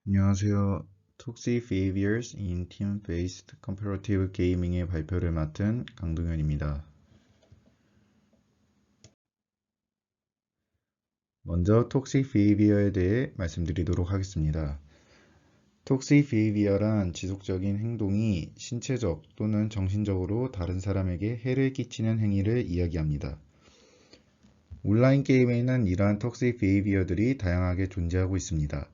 안녕하세요. Toxic Behaviors in Team-Based Comparative Gaming의 발표를 맡은 강동현입니다. 먼저 Toxic Behavior에 대해 말씀드리도록 하겠습니다. Toxic Behavior란 지속적인 행동이 신체적 또는 정신적으로 다른 사람에게 해를 끼치는 행위를 이야기합니다. 온라인 게임에는 이러한 Toxic Behavior들이 다양하게 존재하고 있습니다.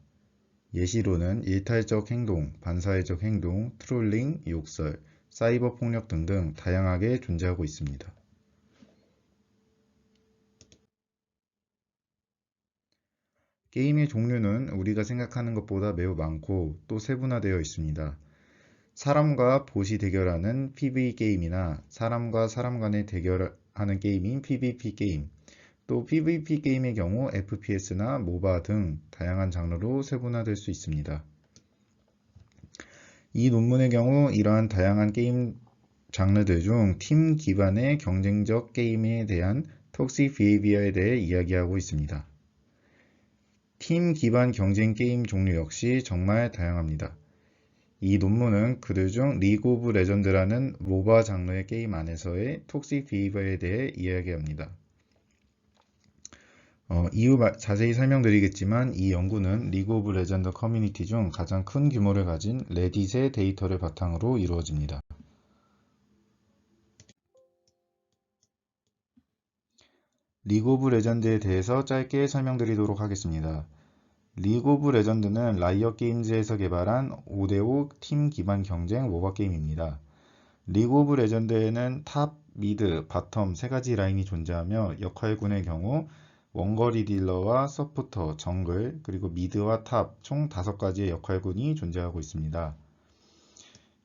예시로는 일탈적 행동, 반사회적 행동, 트롤링, 욕설, 사이버 폭력 등등 다양하게 존재하고 있습니다. 게임의 종류는 우리가 생각하는 것보다 매우 많고 또 세분화되어 있습니다. 사람과 봇이 대결하는 PvE 게임이나 사람과 사람 간의 대결하는 게임인 PvP 게임, 또 PvP 게임의 경우 FPS나 모바 등 다양한 장르로 세분화될 수 있습니다. 이 논문의 경우 이러한 다양한 게임 장르들 중 팀 기반의 경쟁적 게임에 대한 톡식 비헤이비어에 대해 이야기하고 있습니다. 팀 기반 경쟁 게임 종류 역시 정말 다양합니다. 이 논문은 그들 중 리그 오브 레전드라는 모바 장르의 게임 안에서의 톡식 비헤이비어에 대해 이야기합니다. 이후 자세히 설명드리겠지만 이 연구는 리그 오브 레전드 커뮤니티 중 가장 큰 규모를 가진 레딧의 데이터를 바탕으로 이루어집니다. 리그 오브 레전드에 대해서 짧게 설명드리도록 하겠습니다. 리그 오브 레전드는 라이엇 게임즈에서 개발한 5대5 팀 기반 경쟁 모바 게임입니다. 리그 오브 레전드에는 탑, 미드, 바텀 세 가지 라인이 존재하며 역할군의 경우 원거리 딜러와 서포터, 정글, 그리고 미드와 탑 총 5가지의 역할군이 존재하고 있습니다.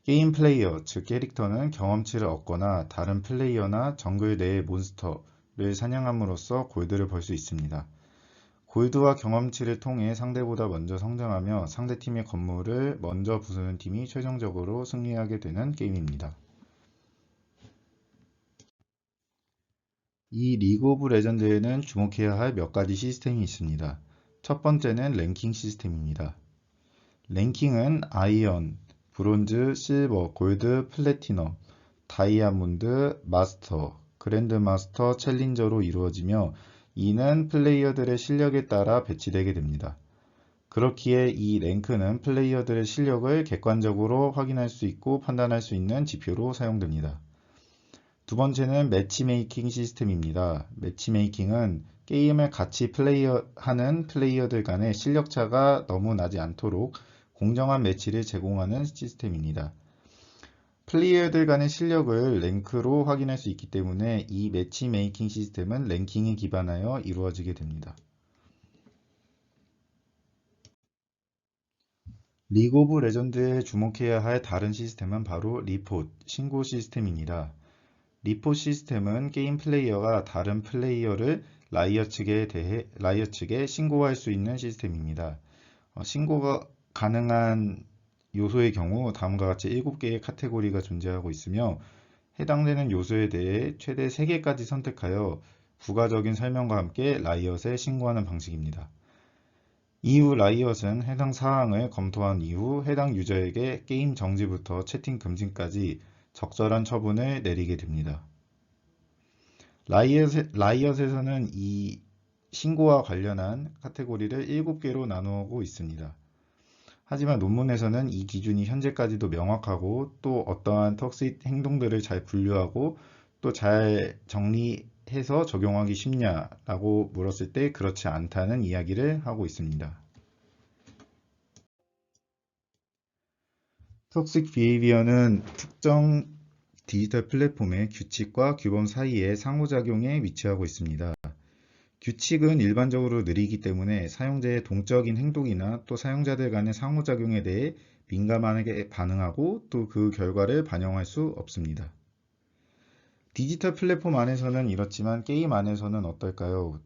게임 플레이어, 즉 캐릭터는 경험치를 얻거나 다른 플레이어나 정글 내의 몬스터를 사냥함으로써 골드를 벌 수 있습니다. 골드와 경험치를 통해 상대보다 먼저 성장하며 상대팀의 건물을 먼저 부수는 팀이 최종적으로 승리하게 되는 게임입니다. 이 리그 오브 레전드에는 주목해야 할 몇 가지 시스템이 있습니다. 첫 번째는 랭킹 시스템입니다. 랭킹은 아이언, 브론즈, 실버, 골드, 플래티넘, 다이아몬드, 마스터, 그랜드 마스터, 챌린저로 이루어지며 이는 플레이어들의 실력에 따라 배치되게 됩니다. 그렇기에 이 랭크는 플레이어들의 실력을 객관적으로 확인할 수 있고 판단할 수 있는 지표로 사용됩니다. 두 번째는 매치메이킹 시스템입니다. 매치메이킹은 게임을 같이 하는 플레이어들 간의 실력차가 너무 나지 않도록 공정한 매치를 제공하는 시스템입니다. 플레이어들 간의 실력을 랭크로 확인할 수 있기 때문에 이 매치메이킹 시스템은 랭킹에 기반하여 이루어지게 됩니다. 리그 오브 레전드에 주목해야 할 다른 시스템은 바로 리포트, 신고 시스템입니다. 리포트 시스템은 게임 플레이어가 다른 플레이어를 라이엇 측에 신고할 수 있는 시스템입니다. 신고가 가능한 요소의 경우 다음과 같이 7개의 카테고리가 존재하고 있으며 해당되는 요소에 대해 최대 3개까지 선택하여 부가적인 설명과 함께 라이엇에 신고하는 방식입니다. 이후 라이엇은 해당 사항을 검토한 이후 해당 유저에게 게임 정지부터 채팅 금지까지 적절한 처분을 내리게 됩니다. 라이엇에서는 이 신고와 관련한 카테고리를 7개로 나누고 있습니다. 하지만 논문에서는 이 기준이 현재까지도 명확하고 또 어떠한 톡식 행동들을 잘 분류하고 또 잘 정리해서 적용하기 쉽냐라고 물었을 때 그렇지 않다는 이야기를 하고 있습니다. 톡식 비헤이비어는 특정 디지털 플랫폼의 규칙과 규범 사이의 상호작용에 위치하고 있습니다. 규칙은 일반적으로 느리기 때문에 사용자의 동적인 행동이나 또 사용자들 간의 상호작용에 대해 민감하게 반응하고 또 그 결과를 반영할 수 없습니다. 디지털 플랫폼 안에서는 이렇지만 게임 안에서는 어떨까요?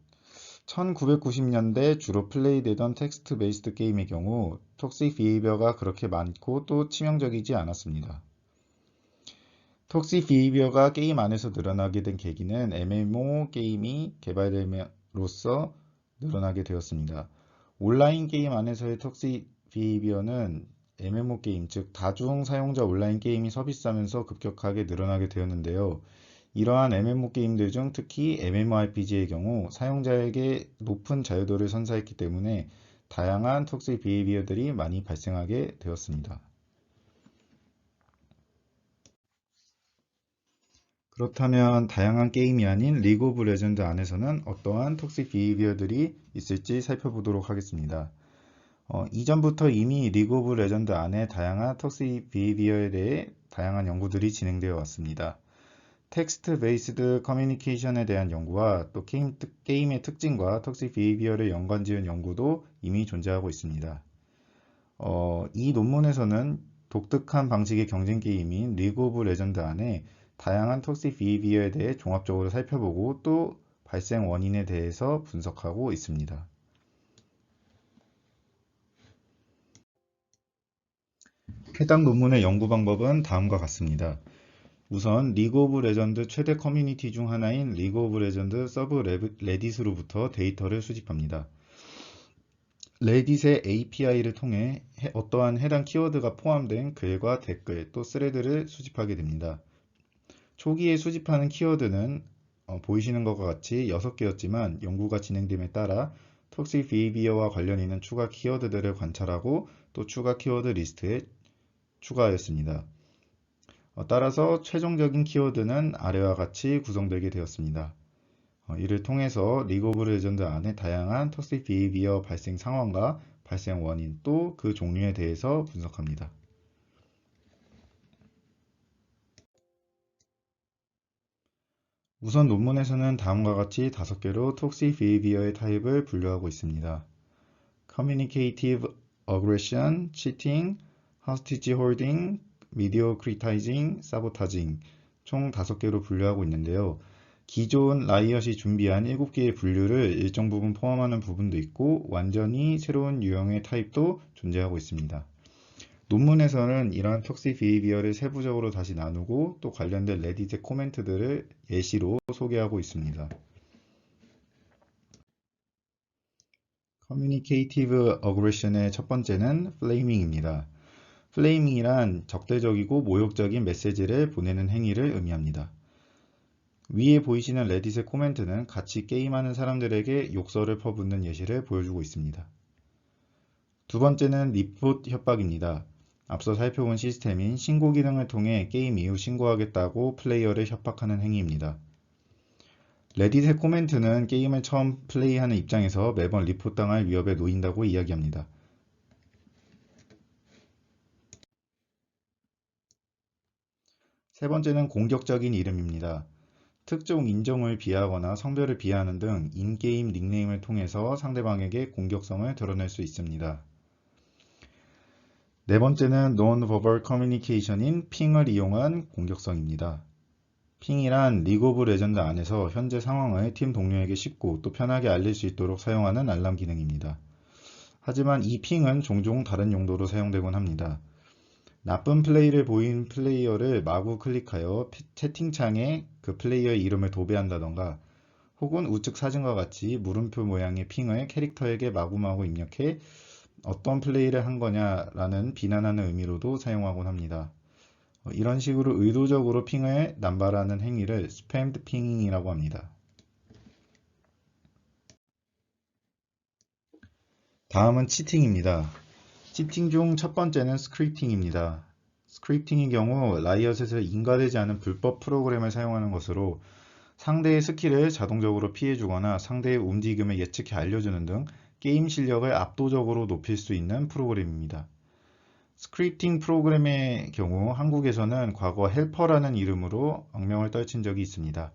1990년대 주로 플레이되던 텍스트 베이스드 게임의 경우 톡식 비헤이비어가 그렇게 많고 또 치명적이지 않았습니다. 톡식 비헤이비어가 게임 안에서 늘어나게 된 계기는 MMO 게임이 개발됨으로써 늘어나게 되었습니다. 온라인 게임 안에서의 톡식 비헤이비어는 MMO 게임, 즉 다중 사용자 온라인 게임이 서비스하면서 급격하게 늘어나게 되었는데요. 이러한 MMO 게임들 중 특히 MMORPG의 경우 사용자에게 높은 자유도를 선사했기 때문에 다양한 톡식 비헤이비어들이 많이 발생하게 되었습니다. 그렇다면 다양한 게임이 아닌 리그 오브 레전드 안에서는 어떠한 톡식 비헤이비어들이 있을지 살펴보도록 하겠습니다. 이전부터 이미 리그 오브 레전드 안에 다양한 톡식 비헤이비어에 대해 다양한 연구들이 진행되어 왔습니다. 텍스트 베이스드 커뮤니케이션에 대한 연구와 또 게임의 특징과 톡식 비헤이비어를 연관지은 연구도 이미 존재하고 있습니다. 이 논문에서는 독특한 방식의 경쟁 게임인 리그 오브 레전드 안에 다양한 톡식 비헤이비어에 대해 종합적으로 살펴보고 또 발생 원인에 대해서 분석하고 있습니다. 해당 논문의 연구 방법은 다음과 같습니다. 우선 리그 오브 레전드 최대 커뮤니티 중 하나인 리그 오브 레전드 서브 레딧으로부터 데이터를 수집합니다. 레딧의 API를 통해 어떠한 해당 키워드가 포함된 글과 댓글 또 스레드를 수집하게 됩니다. 초기에 수집하는 키워드는 보이시는 것과 같이 6개였지만 연구가 진행됨에 따라 톡식 비헤이비어와 관련 있는 추가 키워드들을 관찰하고 또 추가 키워드 리스트에 추가하였습니다. 따라서 최종적인 키워드는 아래와 같이 구성되게 되었습니다. 이를 통해서 리그 오브 레전드 안에 다양한 톡식 비헤이비어 발생 상황과 발생 원인 또 그 종류에 대해서 분석합니다. 우선 논문에서는 다음과 같이 5개로 톡식 비헤이비어의 타입을 분류하고 있습니다. Communicative Aggression, Cheating, Hostage Holding, Mediocritising, Sabotaging 총 5개로 분류하고 있는데요. 기존 라이엇이 준비한 7개의 분류를 일정 부분 포함하는 부분도 있고 완전히 새로운 유형의 타입도 존재하고 있습니다. 논문에서는 이러한 톡식 비헤이비어를 세부적으로 다시 나누고 또 관련된 레딧의 코멘트들을 예시로 소개하고 있습니다. 커뮤니케이티브 어그레션의 첫 번째는 플레이밍입니다. 플레이밍이란 적대적이고 모욕적인 메시지를 보내는 행위를 의미합니다. 위에 보이시는 레딧의 코멘트는 같이 게임하는 사람들에게 욕설을 퍼붓는 예시를 보여주고 있습니다. 두 번째는 리포트 협박입니다. 앞서 살펴본 시스템인 신고 기능을 통해 게임 이후 신고하겠다고 플레이어를 협박하는 행위입니다. 레딧의 코멘트는 게임을 처음 플레이하는 입장에서 매번 리포트당할 위협에 놓인다고 이야기합니다. 세 번째는 공격적인 이름입니다. 특정 인종을 비하하거나 성별을 비하하는 등 인게임 닉네임을 통해서 상대방에게 공격성을 드러낼 수 있습니다. 네 번째는 Non-Verbal Communication인 핑을 이용한 공격성입니다. 핑이란 리그 오브 레전드 안에서 현재 상황을 팀 동료에게 쉽고 또 편하게 알릴 수 있도록 사용하는 알람 기능입니다. 하지만 이 핑은 종종 다른 용도로 사용되곤 합니다. 나쁜 플레이를 보인 플레이어를 마구 클릭하여 채팅창에 그 플레이어의 이름을 도배한다던가 혹은 우측 사진과 같이 물음표 모양의 핑을 캐릭터에게 마구마구 입력해 어떤 플레이를 한 거냐라는 비난하는 의미로도 사용하곤 합니다. 이런 식으로 의도적으로 핑을 남발하는 행위를 스팸드 핑이라고 합니다. 다음은 치팅입니다. 치팅 중 첫 번째는 스크립팅입니다. 스크립팅의 경우 라이엇에서 인가되지 않은 불법 프로그램을 사용하는 것으로 상대의 스킬을 자동적으로 피해주거나 상대의 움직임을 예측해 알려주는 등 게임 실력을 압도적으로 높일 수 있는 프로그램입니다. 스크립팅 프로그램의 경우 한국에서는 과거 헬퍼라는 이름으로 악명을 떨친 적이 있습니다.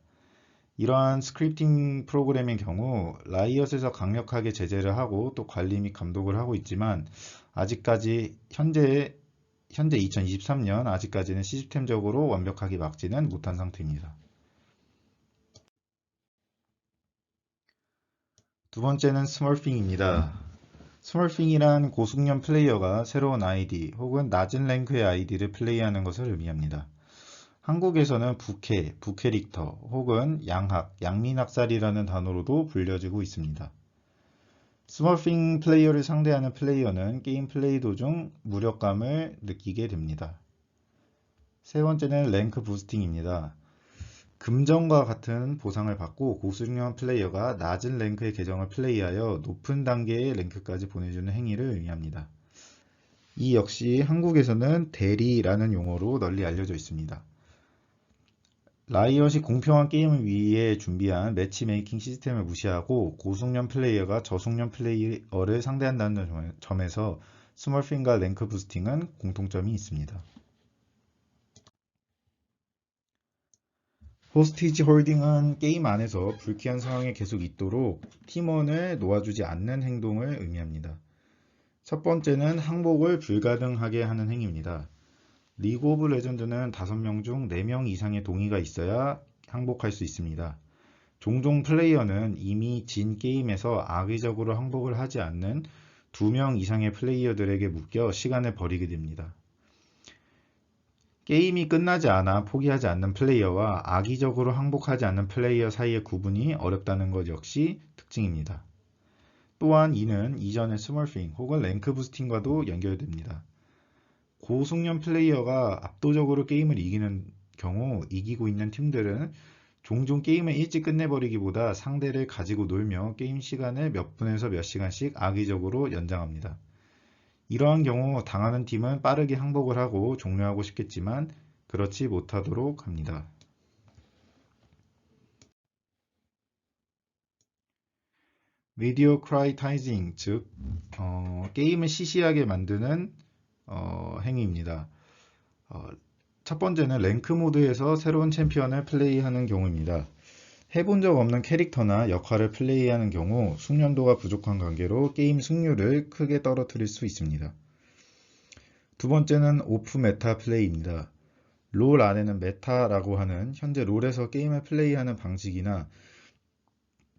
이러한 스크립팅 프로그램의 경우 라이엇에서 강력하게 제재를 하고 또 관리 및 감독을 하고 있지만 아직까지 현재 2023년 아직까지는 시스템적으로 완벽하게 막지는 못한 상태입니다. 두 번째는 스머핑입니다. 스머핑이란 고숙련 플레이어가 새로운 아이디 혹은 낮은 랭크의 아이디를 플레이하는 것을 의미합니다. 한국에서는 부캐, 부캐릭터 혹은 양학, 양민학살이라는 단어로도 불려지고 있습니다. 스머핑 플레이어를 상대하는 플레이어는 게임 플레이 도중 무력감을 느끼게 됩니다. 세 번째는 랭크 부스팅입니다. 금전과 같은 보상을 받고 고수능력 플레이어가 낮은 랭크의 계정을 플레이하여 높은 단계의 랭크까지 보내주는 행위를 의미합니다. 이 역시 한국에서는 대리라는 용어로 널리 알려져 있습니다. 라이엇이 공평한 게임을 위해 준비한 매치메이킹 시스템을 무시하고 고숙련 플레이어가 저숙련 플레이어를 상대한다는 점에서 스머핑과 랭크 부스팅은 공통점이 있습니다. 호스티지 홀딩은 게임 안에서 불쾌한 상황에 계속 있도록 팀원을 놓아주지 않는 행동을 의미합니다. 첫 번째는 항복을 불가능하게 하는 행위입니다. 리그 오브 레전드는 5명 중 4명 이상의 동의가 있어야 항복할 수 있습니다. 종종 플레이어는 이미 진 게임에서 악의적으로 항복을 하지 않는 2명 이상의 플레이어들에게 묶여 시간을 버리게 됩니다. 게임이 끝나지 않아 포기하지 않는 플레이어와 악의적으로 항복하지 않는 플레이어 사이의 구분이 어렵다는 것 역시 특징입니다. 또한 이는 이전의 스머핑 혹은 랭크 부스팅과도 연결됩니다. 고숙련 플레이어가 압도적으로 게임을 이기는 경우 이기고 있는 팀들은 종종 게임을 일찍 끝내버리기보다 상대를 가지고 놀며 게임 시간을 몇 분에서 몇 시간씩 악의적으로 연장합니다. 이러한 경우 당하는 팀은 빠르게 항복을 하고 종료하고 싶겠지만 그렇지 못하도록 합니다. 메디오크라이타이징, 즉 게임을 시시하게 만드는 행위입니다. 첫 번째는 랭크 모드에서 새로운 챔피언을 플레이하는 경우입니다. 해본 적 없는 캐릭터나 역할을 플레이하는 경우 숙련도가 부족한 관계로 게임 승률을 크게 떨어뜨릴 수 있습니다. 두 번째는 오프 메타 플레이입니다. 롤 안에는 메타라고 하는 현재 롤에서 게임을 플레이하는 방식이나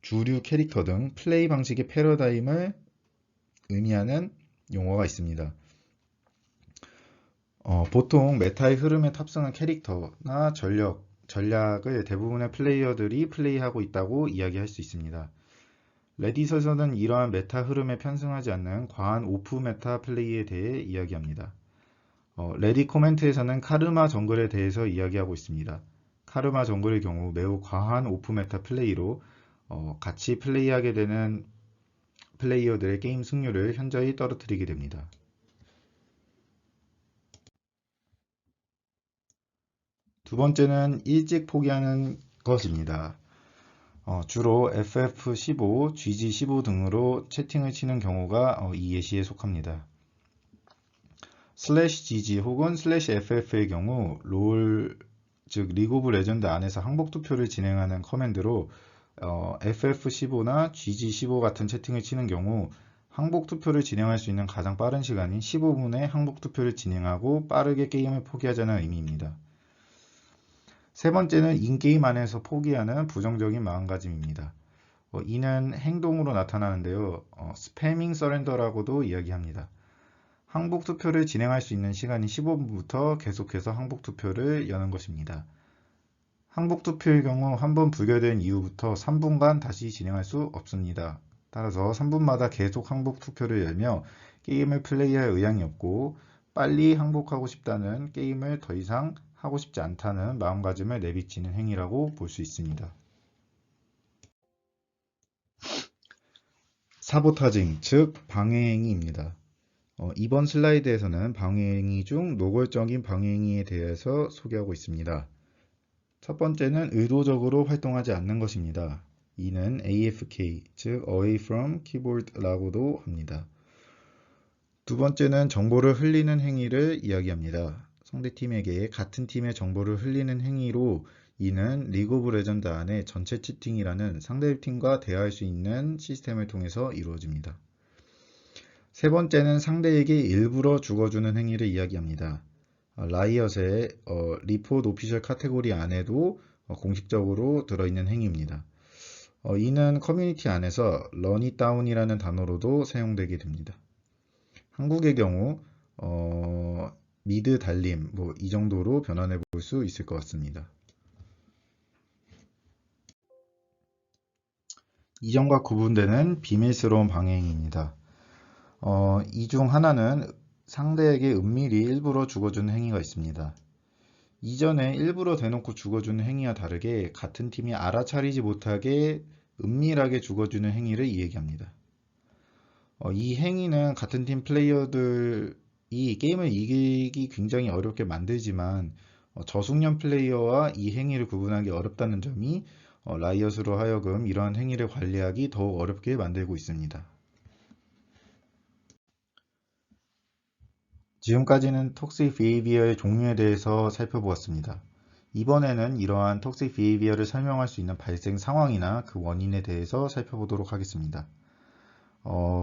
주류 캐릭터 등 플레이 방식의 패러다임을 의미하는 용어가 있습니다. 보통 메타의 흐름에 탑승한 캐릭터나 전략을 대부분의 플레이어들이 플레이하고 있다고 이야기할 수 있습니다. 레딧에서는 이러한 메타 흐름에 편승하지 않는 과한 오프 메타 플레이에 대해 이야기합니다. 레딧 코멘트에서는 카르마 정글에 대해서 이야기하고 있습니다. 카르마 정글의 경우 매우 과한 오프 메타 플레이로 같이 플레이하게 되는 플레이어들의 게임 승률을 현저히 떨어뜨리게 됩니다. 두 번째는 일찍 포기하는 것입니다. 주로 FF15, GG15 등으로 채팅을 치는 경우가 이 예시에 속합니다. /GG 혹은 /FF의 경우 롤, 즉 리그 오브 레전드 안에서 항복 투표를 진행하는 커맨드로 FF15나 GG15 같은 채팅을 치는 경우 항복 투표를 진행할 수 있는 가장 빠른 시간인 15분에 항복 투표를 진행하고 빠르게 게임을 포기하자는 의미입니다. 세 번째는 인게임 안에서 포기하는 부정적인 마음가짐입니다. 이는 행동으로 나타나는데요. 스패밍 서렌더라고도 이야기합니다. 항복 투표를 진행할 수 있는 시간이 15분부터 계속해서 항복 투표를 여는 것입니다. 항복 투표의 경우 한 번 부결된 이후부터 3분간 다시 진행할 수 없습니다. 따라서 3분마다 계속 항복 투표를 열며 게임을 플레이할 의향이 없고 빨리 항복하고 싶다는 게임을 더 이상 하고 싶지 않다는 마음가짐을 내비치는 행위라고 볼 수 있습니다. 사보타징, 즉 방해행위입니다. 이번 슬라이드에서는 방해행위 중 노골적인 방해행위에 대해서 소개하고 있습니다. 첫 번째는 의도적으로 활동하지 않는 것입니다. 이는 AFK, 즉 Away from Keyboard라고도 합니다. 두 번째는 정보를 흘리는 행위를 이야기합니다. 상대팀에게 같은 팀의 정보를 흘리는 행위로 이는 리그 오브 레전드 안에 전체 치팅이라는 상대팀과 대화할 수 있는 시스템을 통해서 이루어집니다. 세 번째는 상대에게 일부러 죽어주는 행위를 이야기합니다. 라이엇의 리포트 오피셜 카테고리 안에도 공식적으로 들어있는 행위입니다. 이는 커뮤니티 안에서 런잇다운이라는 단어로도 사용되게 됩니다. 한국의 경우 미드 달림 이 정도로 변환해 볼 수 있을 것 같습니다. 이전과 구분되는 비밀스러운 방해행위입니다. 이 중 하나는 상대에게 은밀히 일부러 죽어주는 행위가 있습니다. 이전에 일부러 대놓고 죽어주는 행위와 다르게 같은 팀이 알아차리지 못하게 은밀하게 죽어주는 행위를 이 얘기합니다. 이 행위는 같은 팀 플레이어들이 게임을 이기기 굉장히 어렵게 만들지만 저숙련 플레이어와 이 행위를 구분하기 어렵다는 점이 라이엇으로 하여금 이러한 행위를 관리하기 더욱 어렵게 만들고 있습니다. 지금까지는 톡식 비헤이비어의 종류에 대해서 살펴보았습니다. 이번에는 이러한 톡식 비헤이비어를 설명할 수 있는 발생 상황이나 그 원인에 대해서 살펴보도록 하겠습니다.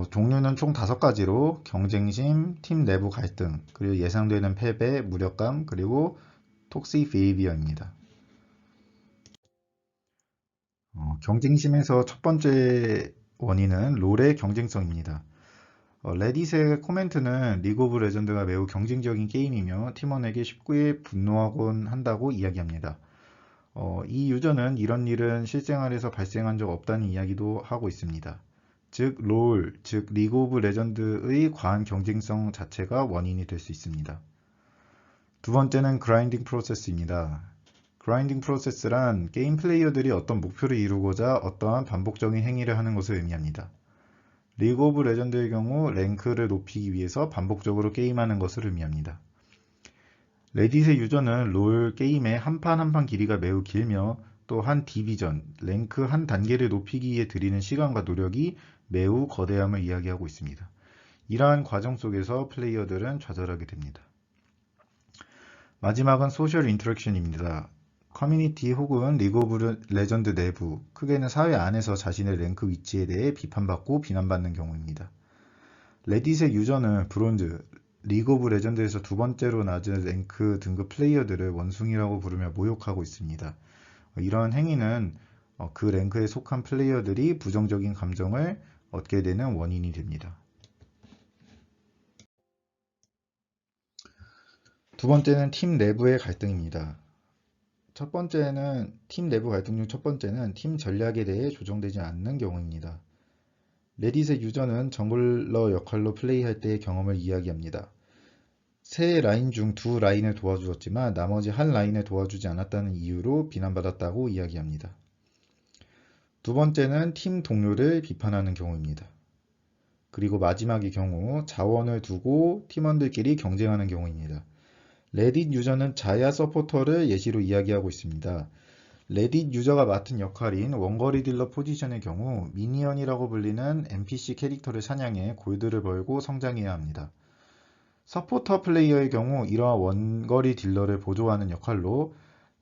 종류는 총 5가지로 경쟁심, 팀 내부 갈등, 그리고 예상되는 패배, 무력감, 그리고 톡식 비헤이비어입니다. 경쟁심에서 첫 번째 원인은 롤의 경쟁성입니다. 레딧의 코멘트는 리그 오브 레전드가 매우 경쟁적인 게임이며 팀원에게 쉽게 분노하곤 한다고 이야기합니다. 이 유저는 이런 일은 실생활에서 발생한 적 없다는 이야기도 하고 있습니다. 즉 리그 오브 레전드의 과한 경쟁성 자체가 원인이 될 수 있습니다. 두 번째는 그라인딩 프로세스입니다. 그라인딩 프로세스란 게임 플레이어들이 어떤 목표를 이루고자 어떠한 반복적인 행위를 하는 것을 의미합니다. 리그 오브 레전드의 경우 랭크를 높이기 위해서 반복적으로 게임하는 것을 의미합니다. 레딧의 유저는 롤 게임의 한 판 한 판 길이가 매우 길며 또 한 디비전, 랭크 한 단계를 높이기 위해 들이는 시간과 노력이 매우 거대함을 이야기하고 있습니다. 이러한 과정 속에서 플레이어들은 좌절하게 됩니다. 마지막은 소셜 인터랙션입니다. 커뮤니티 혹은 리그 오브 레전드 내부, 크게는 사회 안에서 자신의 랭크 위치에 대해 비판받고 비난받는 경우입니다. 레딧의 유저는 브론즈, 리그 오브 레전드에서 두 번째로 낮은 랭크 등급 플레이어들을 원숭이라고 부르며 모욕하고 있습니다. 이러한 행위는 그 랭크에 속한 플레이어들이 부정적인 감정을 얻게 되는 원인이 됩니다. 두 번째는 팀 내부의 갈등입니다. 팀 내부 갈등 중 첫 번째는 팀 전략에 대해 조정되지 않는 경우입니다. 레딧의 유저는 정글러 역할로 플레이할 때의 경험을 이야기합니다. 세 라인 중 두 라인을 도와주었지만 나머지 한 라인을 도와주지 않았다는 이유로 비난받았다고 이야기합니다. 두 번째는 팀 동료를 비판하는 경우입니다. 그리고 마지막의 경우 자원을 두고 팀원들끼리 경쟁하는 경우입니다. 레딧 유저는 자야 서포터를 예시로 이야기하고 있습니다. 레딧 유저가 맡은 역할인 원거리 딜러 포지션의 경우 미니언이라고 불리는 NPC 캐릭터를 사냥해 골드를 벌고 성장해야 합니다. 서포터 플레이어의 경우 이러한 원거리 딜러를 보조하는 역할로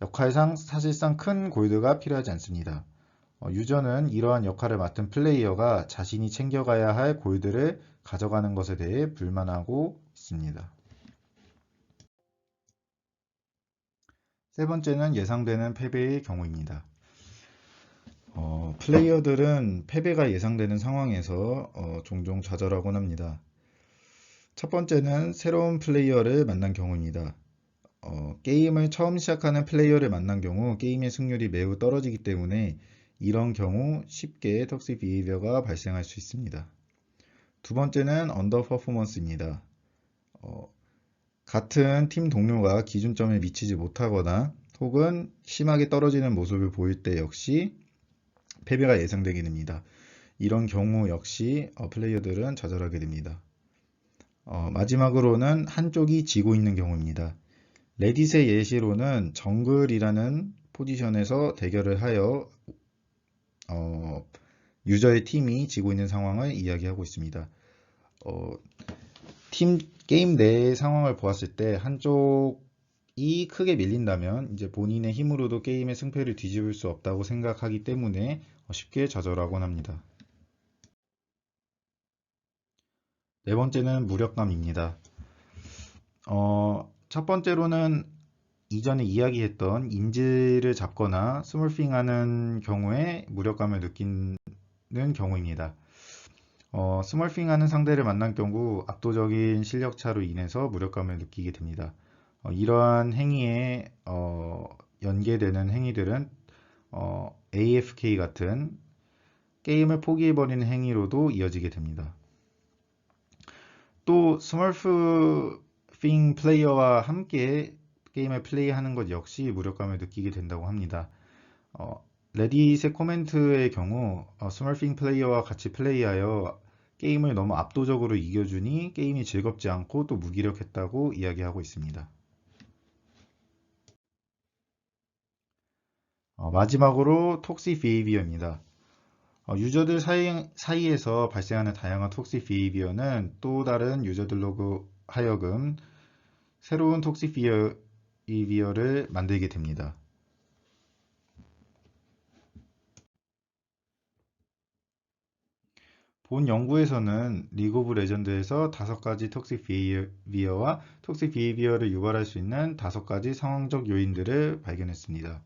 역할상 사실상 큰 골드가 필요하지 않습니다. 유저는 이러한 역할을 맡은 플레이어가 자신이 챙겨가야 할 골드를 가져가는 것에 대해 불만하고 있습니다. 세 번째는 예상되는 패배의 경우입니다. 플레이어들은 패배가 예상되는 상황에서 종종 좌절하곤 합니다. 첫 번째는 새로운 플레이어를 만난 경우입니다. 게임을 처음 시작하는 플레이어를 만난 경우 게임의 승률이 매우 떨어지기 때문에 이런 경우 쉽게 톡식 비헤이비어가 발생할 수 있습니다. 두 번째는 언더 퍼포먼스입니다. 같은 팀 동료가 기준점에 미치지 못하거나 혹은 심하게 떨어지는 모습을 보일 때 역시 패배가 예상되게 됩니다. 이런 경우 역시 플레이어들은 좌절하게 됩니다. 마지막으로는 한쪽이 지고 있는 경우입니다. 레딧의 예시로는 정글이라는 포지션에서 대결을 하여 유저의 팀이 지고 있는 상황을 이야기하고 있습니다. 게임 내의 상황을 보았을 때 한쪽이 크게 밀린다면 이제 본인의 힘으로도 게임의 승패를 뒤집을 수 없다고 생각하기 때문에 쉽게 좌절하곤 합니다. 네 번째는 무력감입니다. 첫 번째로는 이전에 이야기했던 인지를 잡거나 스몰핑하는 경우에 무력감을 느끼는 경우입니다. 스몰핑하는 상대를 만난 경우 압도적인 실력 차로 인해서 무력감을 느끼게 됩니다. 이러한 행위에 연계되는 행위들은 AFK 같은 게임을 포기해버리는 행위로도 이어지게 됩니다. 또 스머프핑 플레이어와 함께 게임을 플레이하는 것 역시 무력감을 느끼게 된다고 합니다. 레딧의 코멘트의 경우 스머핑 플레이어와 같이 플레이하여 게임을 너무 압도적으로 이겨주니 게임이 즐겁지 않고 또 무기력했다고 이야기하고 있습니다. 마지막으로 톡식 비헤이비어입니다. 유저들 사이에서 발생하는 다양한 톡식 비헤이비어는 또 다른 유저들로 하여금 새로운 톡식 비헤이비어를 만들게 됩니다. 본 연구에서는 리그 오브 레전드에서 5가지 톡식 비헤이비어와 톡식 비헤이비어를 유발할 수 있는 5가지 상황적 요인들을 발견했습니다.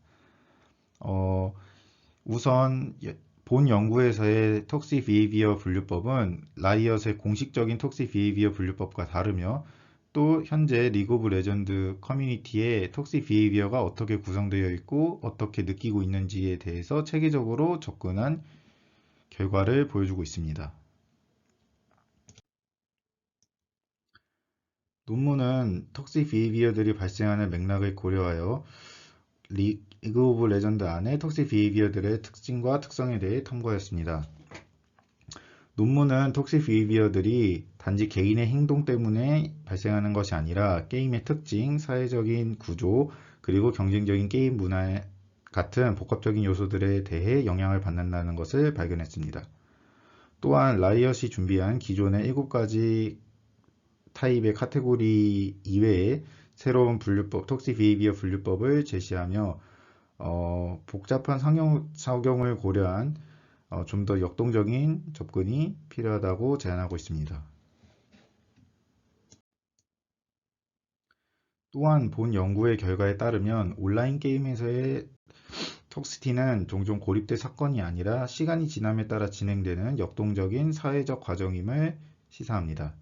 우선 본 연구에서의 톡식 비헤이비어 분류법은 라이엇의 공식적인 톡식 비헤이비어 분류법과 다르며 또 현재 리그 오브 레전드 커뮤니티의 톡식 비헤이비어가 어떻게 구성되어 있고 어떻게 느끼고 있는지에 대해서 체계적으로 접근한 결과를 보여주고 있습니다. 논문은 톡식 비헤이비어들이 발생하는 맥락을 고려하여 리그 오브 레전드 안의 톡식 비헤이비어들의 특징과 특성에 대해 탐구하였습니다. 논문은 톡식 비헤이비어들이 단지 개인의 행동 때문에 발생하는 것이 아니라 게임의 특징, 사회적인 구조, 그리고 경쟁적인 게임 문화 같은 복합적인 요소들에 대해 영향을 받는다는 것을 발견했습니다. 또한 라이엇이 준비한 기존의 7가지 타입의 카테고리 이외에 새로운 분류법, 톡식 비헤이비어 분류법을 제시하며 복잡한 적용을 고려한 좀 더 역동적인 접근이 필요하다고 제안하고 있습니다. 또한 본 연구의 결과에 따르면 온라인 게임에서의 톡시티는 종종 고립된 사건이 아니라 시간이 지남에 따라 진행되는 역동적인 사회적 과정임을 시사합니다.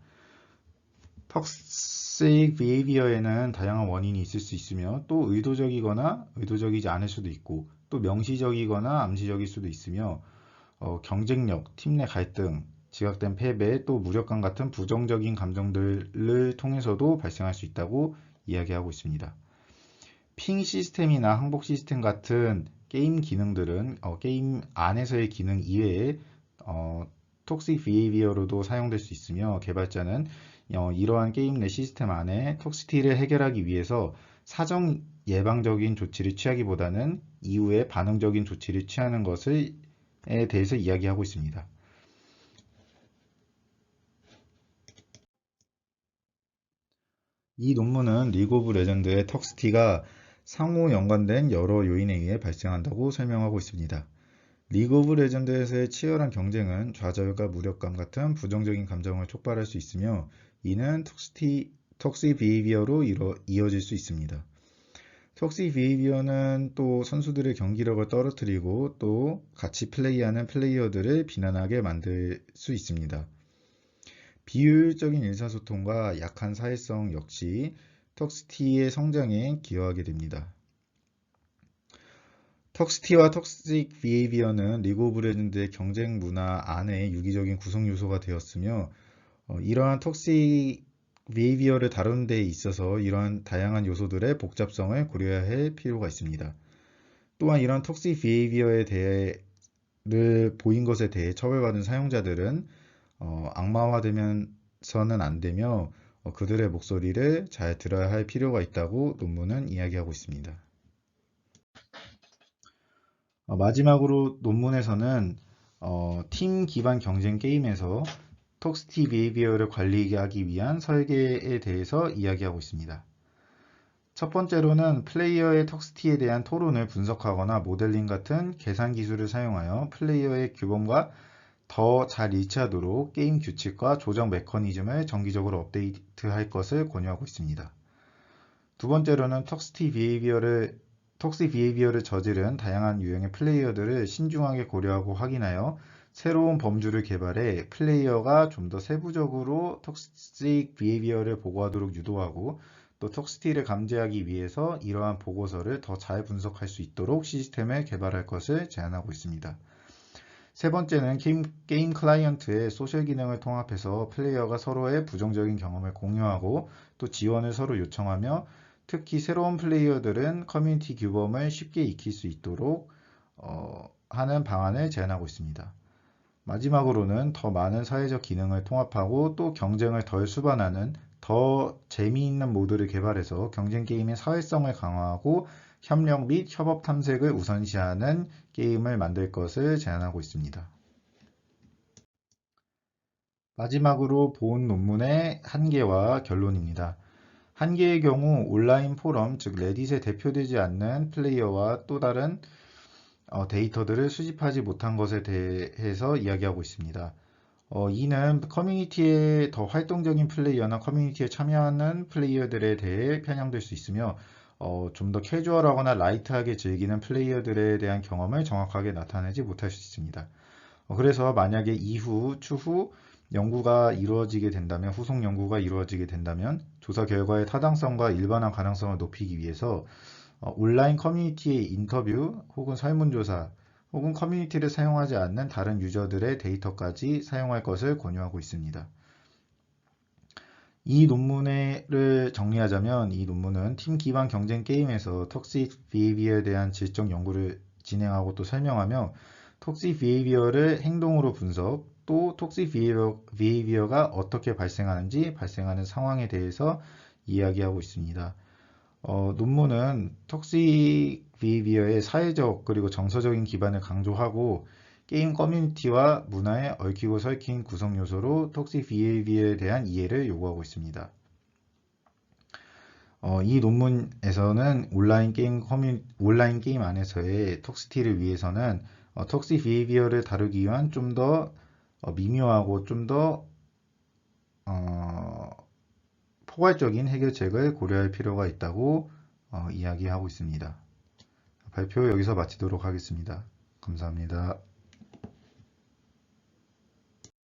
톡식 비헤이비어에는 다양한 원인이 있을 수 있으며 또 의도적이거나 의도적이지 않을 수도 있고 또 명시적이거나 암시적일 수도 있으며 경쟁력, 팀 내 갈등, 지각된 패배, 또 무력감 같은 부정적인 감정들을 통해서도 발생할 수 있다고 이야기하고 있습니다. 핑 시스템이나 항복 시스템 같은 게임 기능들은 게임 안에서의 기능 이외에 톡식 비헤이비어로도 사용될 수 있으며 개발자는 이러한 게임 내 시스템 안에 톡시티를 해결하기 위해서 사전 예방적인 조치를 취하기보다는 이후에 반응적인 조치를 취하는 것에 대해서 이야기하고 있습니다. 이 논문은 리그 오브 레전드의 턱시티가 상호 연관된 여러 요인에 의해 발생한다고 설명하고 있습니다. 리그 오브 레전드에서의 치열한 경쟁은 좌절과 무력감 같은 부정적인 감정을 촉발할 수 있으며 이는 톡식 비헤이비어로 이어질 수 있습니다. 톡식 비헤이비어는 또 선수들의 경기력을 떨어뜨리고 또 같이 플레이하는 플레이어들을 비난하게 만들 수 있습니다. 비효율적인 의사소통과 약한 사회성 역시 턱시티의 성장에 기여하게 됩니다. 턱시티와 톡식 비헤이비어는 리그 오브 레전드의 경쟁 문화 안에 유기적인 구성 요소가 되었으며 이러한 톡식 비헤이비어를 다루는 데 있어서 이러한 다양한 요소들의 복잡성을 고려해야 할 필요가 있습니다. 또한 이러한 톡식 비헤이비어에 대해 보인 것에 대해 처벌받은 사용자들은 악마화되면서는 안 되며 그들의 목소리를 잘 들어야 할 필요가 있다고 논문은 이야기하고 있습니다. 마지막으로 논문에서는 팀 기반 경쟁 게임에서 톡시티 비헤이비어를 관리하기 위한 설계에 대해서 이야기하고 있습니다. 첫 번째로는 플레이어의 톡시티에 대한 토론을 분석하거나 모델링 같은 계산 기술을 사용하여 플레이어의 규범과 더 잘 일치하도록 게임 규칙과 조정 메커니즘을 정기적으로 업데이트할 것을 권유하고 있습니다. 두 번째로는 톡식 비헤이비어를 저지른 다양한 유형의 플레이어들을 신중하게 고려하고 확인하여 새로운 범주를 개발해 플레이어가 좀 더 세부적으로 톡식 비헤이비어를 보고하도록 유도하고 또 톡시티를 감지하기 위해서 이러한 보고서를 더 잘 분석할 수 있도록 시스템을 개발할 것을 제안하고 있습니다. 세 번째는 게임 클라이언트의 소셜 기능을 통합해서 플레이어가 서로의 부정적인 경험을 공유하고 또 지원을 서로 요청하며 특히 새로운 플레이어들은 커뮤니티 규범을 쉽게 익힐 수 있도록 하는 방안을 제안하고 있습니다. 마지막으로는 더 많은 사회적 기능을 통합하고 또 경쟁을 덜 수반하는 더 재미있는 모드를 개발해서 경쟁 게임의 사회성을 강화하고 협력 및 협업 탐색을 우선시하는 게임을 만들 것을 제안하고 있습니다. 마지막으로 본 논문의 한계와 결론입니다. 한계의 경우 온라인 포럼, 즉 레딧에 대표되지 않는 플레이어와 또 다른 데이터들을 수집하지 못한 것에 대해서 이야기하고 있습니다. 이는 커뮤니티에 더 활동적인 플레이어나 커뮤니티에 참여하는 플레이어들에 대해 편향될 수 있으며 좀 더 캐주얼하거나 라이트하게 즐기는 플레이어들에 대한 경험을 정확하게 나타내지 못할 수 있습니다. 그래서 만약에 추후 연구가 이루어지게 된다면, 후속 연구가 이루어지게 된다면 조사 결과의 타당성과 일반화 가능성을 높이기 위해서 온라인 커뮤니티의 인터뷰 혹은 설문조사 혹은 커뮤니티를 사용하지 않는 다른 유저들의 데이터까지 사용할 것을 권유하고 있습니다. 이 논문을 정리하자면 이 논문은 팀 기반 경쟁 게임에서 톡식 비헤이비어에 대한 질적 연구를 진행하고 또 설명하며 톡식 비헤이비어를 행동으로 분석, 또 톡식 비헤이비어가 어떻게 발생하는지 발생하는 상황에 대해서 이야기하고 있습니다. 논문은 톡식 비헤이비어의 사회적 그리고 정서적인 기반을 강조하고 게임 커뮤니티와 문화에 얽히고 설킨 구성 요소로 톡식 비헤이비어에 대한 이해를 요구하고 있습니다. 이 논문에서는 온라인 게임 안에서의 톡시티를 위해서는 톡식 비헤이비어를 다루기 위한 좀 더 미묘하고 좀 더 포괄적인 해결책을 고려할 필요가 있다고 이야기하고 있습니다. 발표 여기서 마치도록 하겠습니다. 감사합니다.